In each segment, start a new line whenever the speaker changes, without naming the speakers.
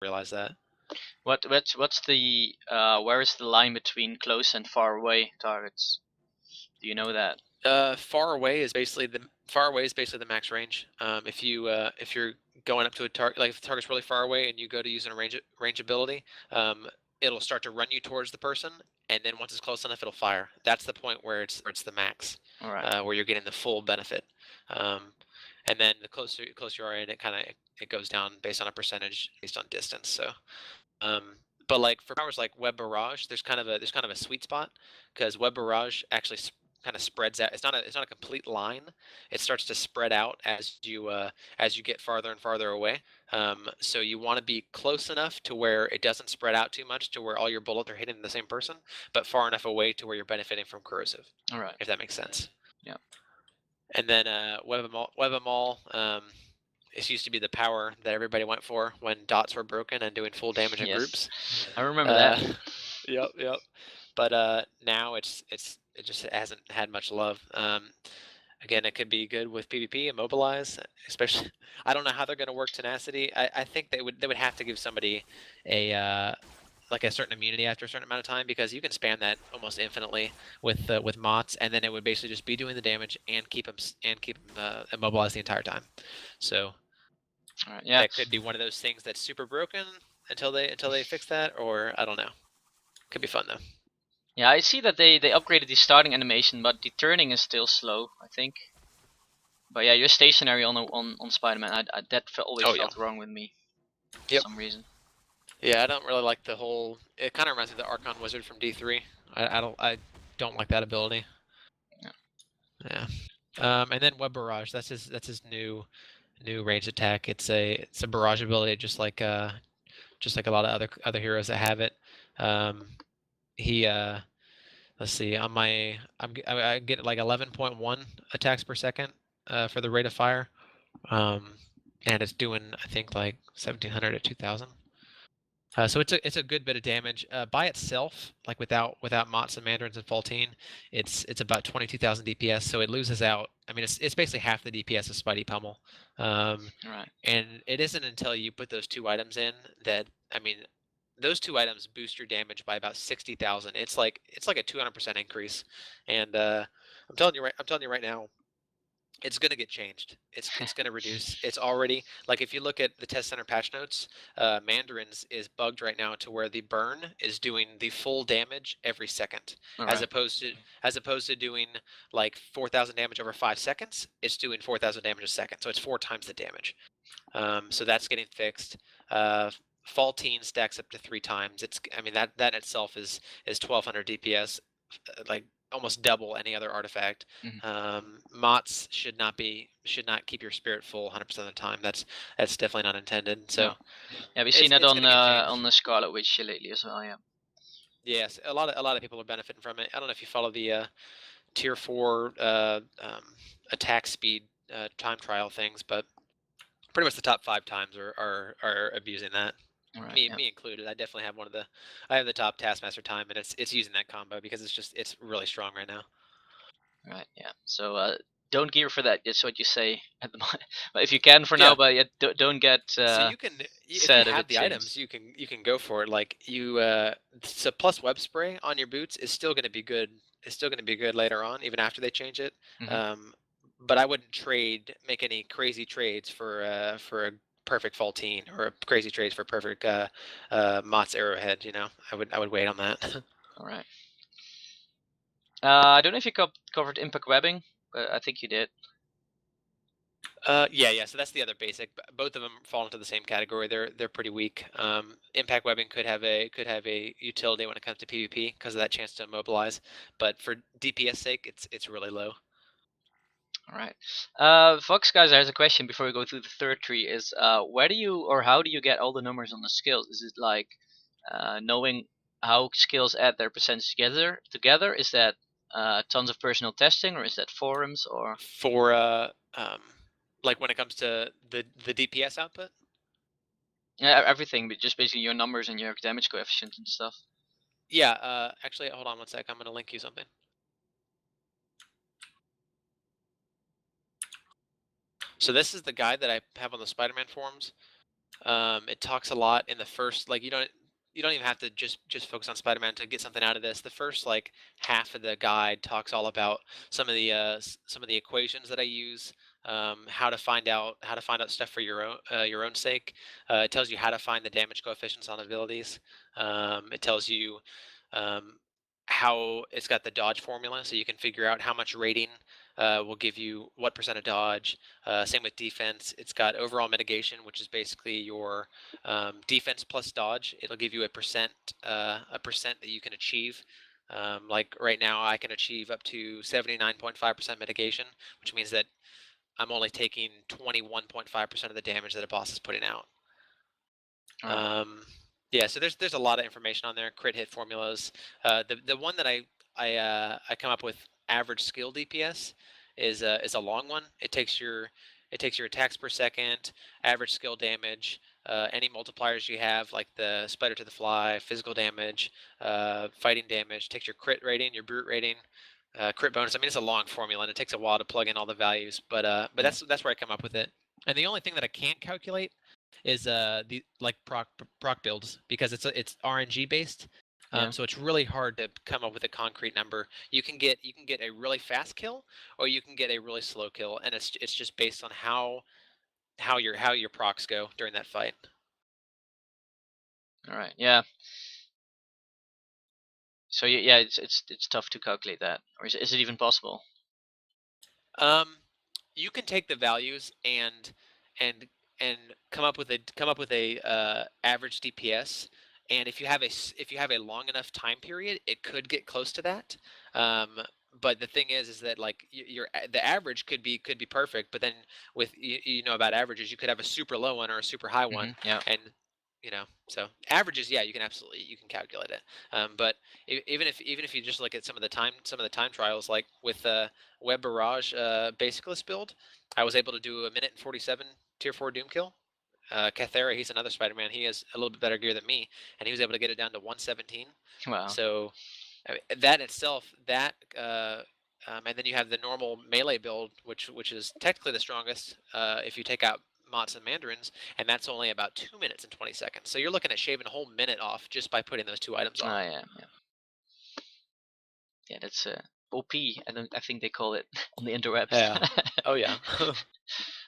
realize that.
What's the where is the line between close and far away targets? Do you know that?
Far away is basically the max range. If you're going up to a target, like if the target's really far away and you go to use a range ability, it'll start to run you towards the person, and then once it's close enough, it'll fire. That's the point where it's the max,
All right.
where you're getting the full benefit. And then the closer you are in, it goes down based on a percentage based on distance. So, but like for powers like Web Barrage, there's kind of a sweet spot, because Web Barrage actually kind of spreads out. It's not a complete line. It starts to spread out as you get farther and farther away. So you want to be close enough to where it doesn't spread out too much to where all your bullets are hitting the same person, but far enough away to where you're benefiting from corrosive.
All right.
If that makes sense.
Yeah.
And then Web 'em all. This used to be the power that everybody went for when dots were broken and doing full damage in
Yes.
groups.
I remember that.
Yep. But now it just hasn't had much love. Again, it could be good with PvP, Immobilize, especially. I don't know how they're going to work Tenacity. I think they would have to give somebody a like a certain immunity after a certain amount of time, because you can spam that almost infinitely with mods, and then it would basically just be doing the damage and keep them immobilized the entire time. So
All right. Yeah.
that could be one of those things that's super broken until they fix that, or I don't know. Could be fun though.
Yeah, I see that they upgraded the starting animation, but the turning is still slow, I think. But yeah, you're stationary on Spider-Man. That always felt wrong with me for some reason.
Yeah, I don't really like the whole. It kind of reminds me of the Archon Wizard from D3. I don't like that ability. Yeah. And then Web Barrage. That's his new range attack. It's a barrage ability, just like a lot of other heroes that have it. He let's see, on my I get like 11.1 attacks per second for the rate of fire. And it's doing, I think, like 1700 to 2000. So it's a good bit of damage by itself, like without Mots and Mandarins and Faultine. It's about 22,000 DPS, so it loses out. I mean, it's basically half the DPS of Spidey Pummel.
Right.
And it isn't until you put those two items in that, I mean, those two items boost your damage by about 60,000. It's like a 200% increase, and I'm telling you right now, it's going to get changed. It's going to reduce. It's already, like, if you look at the test center patch notes, Mandarins is bugged right now to where the burn is doing the full damage every second, as opposed to doing like 4,000 damage over 5 seconds. It's doing 4,000 damage a second, so it's 4 times the damage. So that's getting fixed. Faultine stacks up to 3 times. I mean, that itself is 1,200 DPS, like almost double any other artifact. Mots should not keep your spirit full 100% of the time. That's definitely not intended. So
yeah, we've seen that on the Scarlet Witch lately as well. Yeah.
Yes, a lot of people are benefiting from it. I don't know if you follow the tier 4 attack speed time trial things, but pretty much the top 5 times are abusing that. Right, me included. I definitely have I have the top Taskmaster time, and it's using that combo because it's really strong right now.
Right. Yeah. So don't gear for that. That's what you say at the moment. But if you can for now, but don't get.
So you can, if you have the items, you can go for it. Like so plus web spray on your boots is still going to be good. It's still going to be good later on, even after they change it. But I wouldn't make any crazy trades for a perfect Faultine or crazy trades for perfect Mott's Arrowhead. You know, I would wait on that.
All right. I don't know if you covered impact webbing, but I think you did.
Yeah. So that's the other basic. Both of them fall into the same category. They're pretty weak. Impact webbing could have a utility when it comes to PvP because of that chance to immobilize. But for DPS sake, it's really low.
All right. Fox guys, there's a question before we go through the third tree. Is where do you or how do you get all the numbers on the skills? Is it like knowing how skills add their percentage together? Is that tons of personal testing, or is that forums, or
for like when it comes to the DPS output?
Yeah, everything, but just basically your numbers and your damage coefficient and stuff.
Yeah. Actually, hold on one sec. I'm gonna link you something. So this is the guide that I have on the Spider-Man forums. It talks a lot in the first, like you don't even have to just focus on Spider-Man to get something out of this. The first like half of the guide talks all about some of the equations that I use, how to find out stuff for your own sake. It tells you how to find the damage coefficients on abilities. It tells you um, how it's got the dodge formula, so you can figure out how much rating will give you what percent of dodge. Same with defense. It's got overall mitigation, which is basically your defense plus dodge. It'll give you a percent that you can achieve. Like right now, I can achieve up to 79.5% mitigation, which means that I'm only taking 21.5% of the damage that a boss is putting out.
All right.
Yeah, so there's a lot of information on there. Crit hit formulas. The one that I come up with, average skill DPS, is a long one. It takes your attacks per second, average skill damage, any multipliers you have, like the spider to the fly, physical damage, fighting damage. Takes your crit rating, your brute rating, crit bonus. I mean, it's a long formula and it takes a while to plug in all the values, but
Yeah.
that's where I come up with it. And the only thing that I can't calculate is the like proc builds, because it's RNG based.
Yeah.
So it's really hard to come up with a concrete number. You can get a really fast kill, or you can get a really slow kill, and it's just based on how your procs go during that fight.
All right. Yeah. So yeah, it's tough to calculate that, or is it even possible?
Um, you can take the values and and come up with a average DPS, and if you have a long enough time period, it could get close to that. Um, but the thing is that like the average could be perfect, but then with you know about averages, you could have a super low one or a super high one,
Yeah.
and so averages, yeah, you can absolutely you can calculate it. But even if you just look at some of the time trials, like with Web Barrage basicless build, I was able to do a minute and 47 tier 4 Doom kill. Cathera, he's another Spider-Man. He has a little bit better gear than me, and he was able to get it down to 117.
Wow.
So that itself, and then you have the normal melee build, which is technically the strongest if you take out Mots and Mandarins, and that's only about 2 minutes and 20 seconds. So you're looking at shaving a whole minute off just by putting those two items on.
Oh yeah. Yeah. Yeah. That's OP. I think they call it on the interwebs.
Yeah. Oh yeah.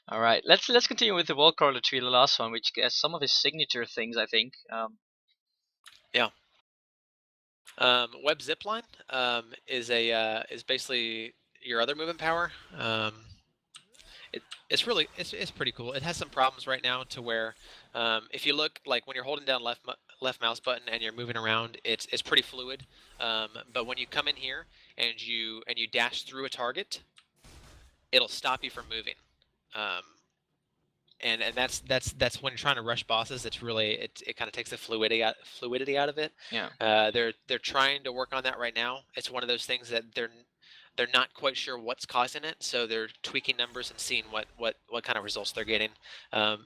All right. Let's continue with the wall crawler tree, the last one, which has some of his signature things, I think.
Yeah. Web Zipline is basically your other movement power. It's pretty cool. It has some problems right now to where if you look, like when you're holding down left mouse button and you're moving around, it's pretty fluid. But when you come in here and you dash through a target, it'll stop you from moving. Um, and that's when you're trying to rush bosses. It's really it kind of takes the fluidity out of it.
Yeah.
They're trying to work on that right now. It's one of those things that they're not quite sure what's causing it, so they're tweaking numbers and seeing what kind of results they're getting.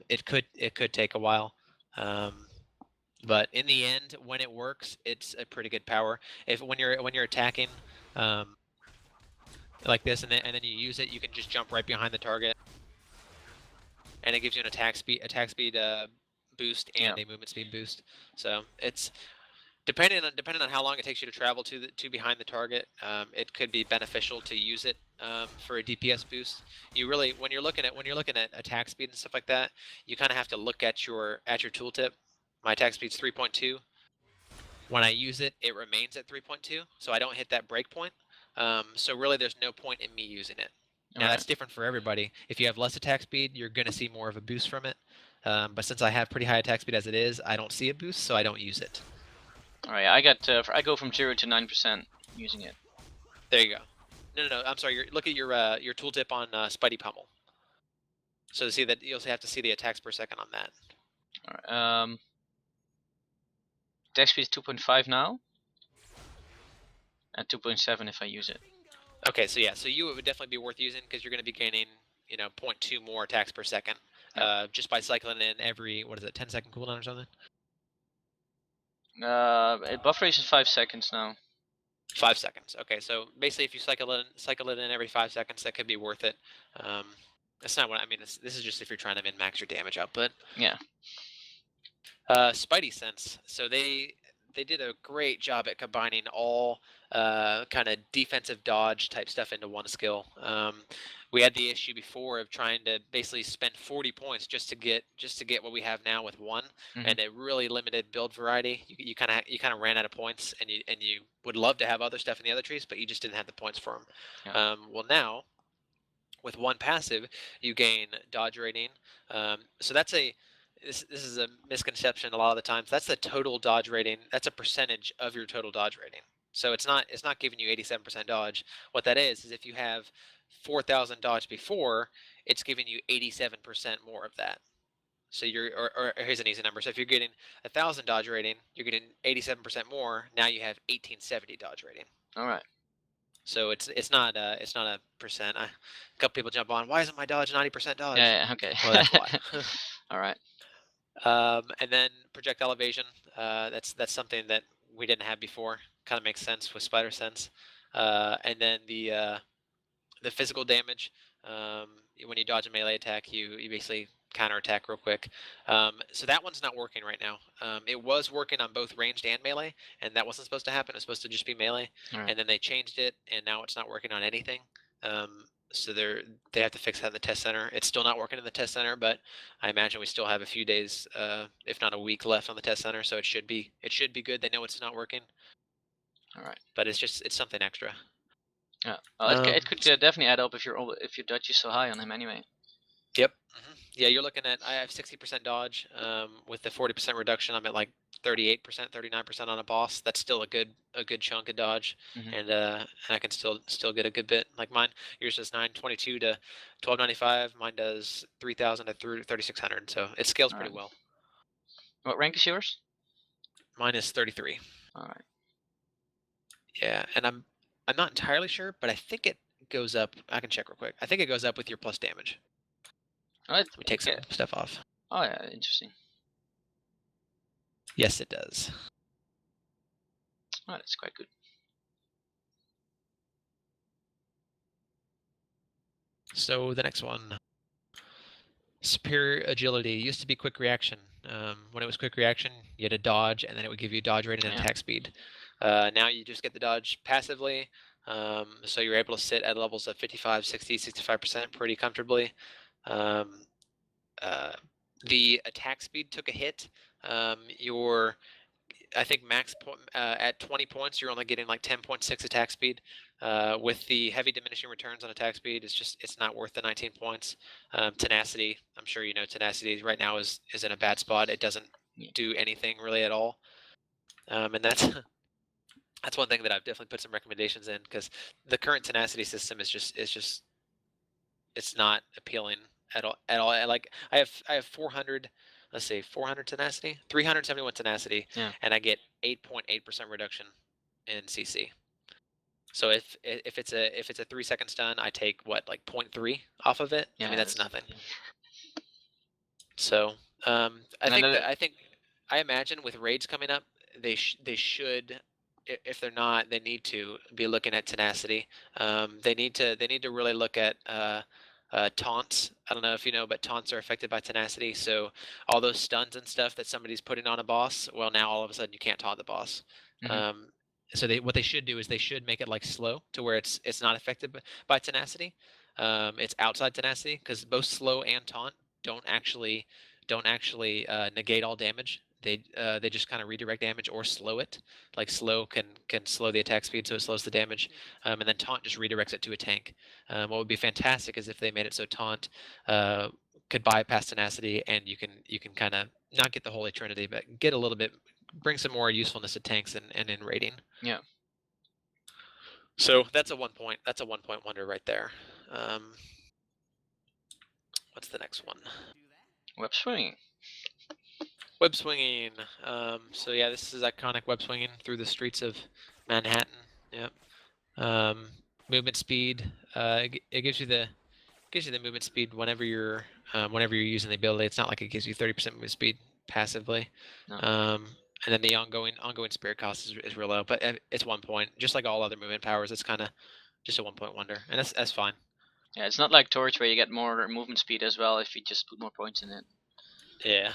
It could take a while, but in the end, when it works, it's a pretty good power. If when you're attacking like this, and then you use it, you can just jump right behind the target, and it gives you an attack speed boost and
Yeah.
a movement speed boost. So it's depending on how long it takes you to travel to behind the target, it could be beneficial to use it for a DPS boost. You really when you're looking at attack speed and stuff like that, you kind of have to look at your tooltip. My attack speed's 3.2. When I use it, it remains at 3.2, so I don't hit that breakpoint. So really, there's no point in me using it.
All
Now
right.
that's different for everybody. If you have less attack speed, you're going to see more of a boost from it. But since I have pretty high attack speed as it is, I don't see a boost, so I don't use it.
All right. I go from 0 to 9% using it.
There you go. No. I'm sorry. Look at your tooltip on Spidey Pummel. So to see that, you'll have to see the attacks per second on that.
All right. Attack speed is 2.5 now, and 2.7 if I use it.
Okay, so yeah, so it would definitely be worth using because you're going to be gaining 0.2 more attacks per second just by cycling in every 10-second cooldown or something.
Buff rate is 5 seconds now.
5 seconds. Okay, so basically, if you cycle it in every 5 seconds, that could be worth it. That's not what I mean. This is just if you're trying to min max your damage output.
Yeah.
Spidey sense. So they did a great job at combining all kind of defensive dodge type stuff into one skill. We had the issue before of trying to basically spend 40 points just to get what we have now with one, and it really limited build variety. You kind of ran out of points, and you would love to have other stuff in the other trees, but you just didn't have the points for them.
Yeah.
Well, now with one passive, you gain dodge rating. So that's this is a misconception a lot of the times. That's the total dodge rating. That's a percentage of your total dodge rating. So it's not giving you 87% dodge. What that is if you have 4,000 dodge before, it's giving you 87% more of that. So or here's an easy number. So if you're getting 1,000 dodge rating, you're getting 87% more. Now you have 1870 dodge rating.
All right.
So it's not a percent. A couple people jump on. Why isn't my dodge 90% dodge?
Yeah. Okay.
Well, that's why.
All right.
And then projectile evasion. That's something that we didn't have before. Kind of makes sense with spider sense. And then the physical damage. When you dodge a melee attack, you basically counterattack real quick. So that one's not working right now. It was working on both ranged and melee, and that wasn't supposed to happen. It was supposed to just be melee,
Right.
and then they changed it, and now it's not working on anything. So they have to fix that in the test center. It's still not working in the test center, but I imagine we still have a few days, if not a week, left on the test center. So it should be good. They know it's not working.
All right.
But it's something extra.
Yeah. Well, it could definitely add up if your dodge is so high on him anyway.
Yep. Yeah, you're looking at I have 60% dodge. With the 40% reduction, I'm at like 38%, 39% on a boss. That's still a good chunk of dodge, and I can still get a good bit. Like mine, yours does 922 to 1295. Mine does 3000 to 3600. So it scales pretty well.
What rank is yours?
Mine is 33.
All right.
Yeah, and I'm not entirely sure, but I think it goes up. I can check real quick. I think it goes up with your plus damage. Let me take some stuff off.
Oh yeah, interesting.
Yes, it does.
Oh, that's quite good.
So the next one, superior agility. Used to be quick reaction. When it was quick reaction, you had a dodge, and then it would give you dodge rating and attack speed. Now you just get the dodge passively, so you're able to sit at levels of 55, 60, 65% pretty comfortably. The attack speed took a hit. I think max at 20 points, you're only getting like 10.6 attack speed. With the heavy diminishing returns on attack speed, it's not worth the 19 points. Tenacity, I'm sure you know tenacity right now is in a bad spot. It doesn't do anything really at all. And that's one thing that I've definitely put some recommendations in, because the current tenacity system is just it's not appealing at all. Like I have 400. Let's see, 400 tenacity, 371 tenacity, and I get 8.8% reduction in CC. So if it's a 3-second stun, I take what, like 0.3 off of it. I mean, that's nothing. So I imagine with raids coming up, they should, if they're not, they need to be looking at tenacity. They need to really look at taunts. I don't know if you know, but taunts are affected by tenacity. So all those stuns and stuff that somebody's putting on a boss, well, now all of a sudden you can't taunt the boss. So what they should do is they should make it like slow, to where it's not affected by tenacity. It's outside tenacity, because both slow and taunt don't actually negate all damage. They just kind of redirect damage or slow it. Like slow can slow the attack speed, so it slows the damage, and then taunt just redirects it to a tank. What would be fantastic is if they made it so taunt could bypass tenacity, and you can kind of not get the Holy Trinity, but get a little bit, bring some more usefulness to tanks and in raiding.
Yeah.
So that's a 1 point. That's a 1 point wonder right there. What's the next one?
Web swinging.
Web swinging. So yeah, this is iconic web swinging through the streets of Manhattan. Yep. Movement speed. It gives you the movement speed whenever you're using the ability. It's not like it gives you 30% movement speed passively. No. And then the ongoing spirit cost is real low, but it's 1 point. Just like all other movement powers, it's kind of just a 1 point wonder, and that's fine.
Yeah, it's not like Torch where you get more movement speed as well if you just put more points in it.
Yeah.